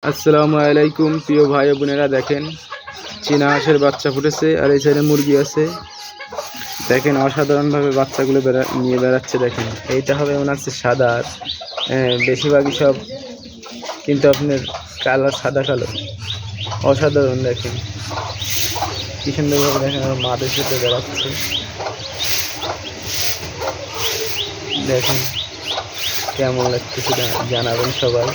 আসসালামু আলাইকুম প্রিয় ভাই ও বোনেরা, দেখেন চীনা হাঁসের বাচ্চা ফুটেছে আর এই সাইডে মুরগি আছে। দেখেন অসাধারণভাবে বাচ্চাগুলো নিয়ে বেড়াচ্ছে। দেখেন এইটা হবে মনে হচ্ছে সাদা, আর বেশিরভাগই সব কিন্তু আপনার কালার সাদা কালো, অসাধারণ। দেখেন কি সুন্দরভাবে দেখেন আমার মাদের সাথে বেড়াচ্ছে। দেখেন কেমন লাগতেছে জানাবেন সবাই।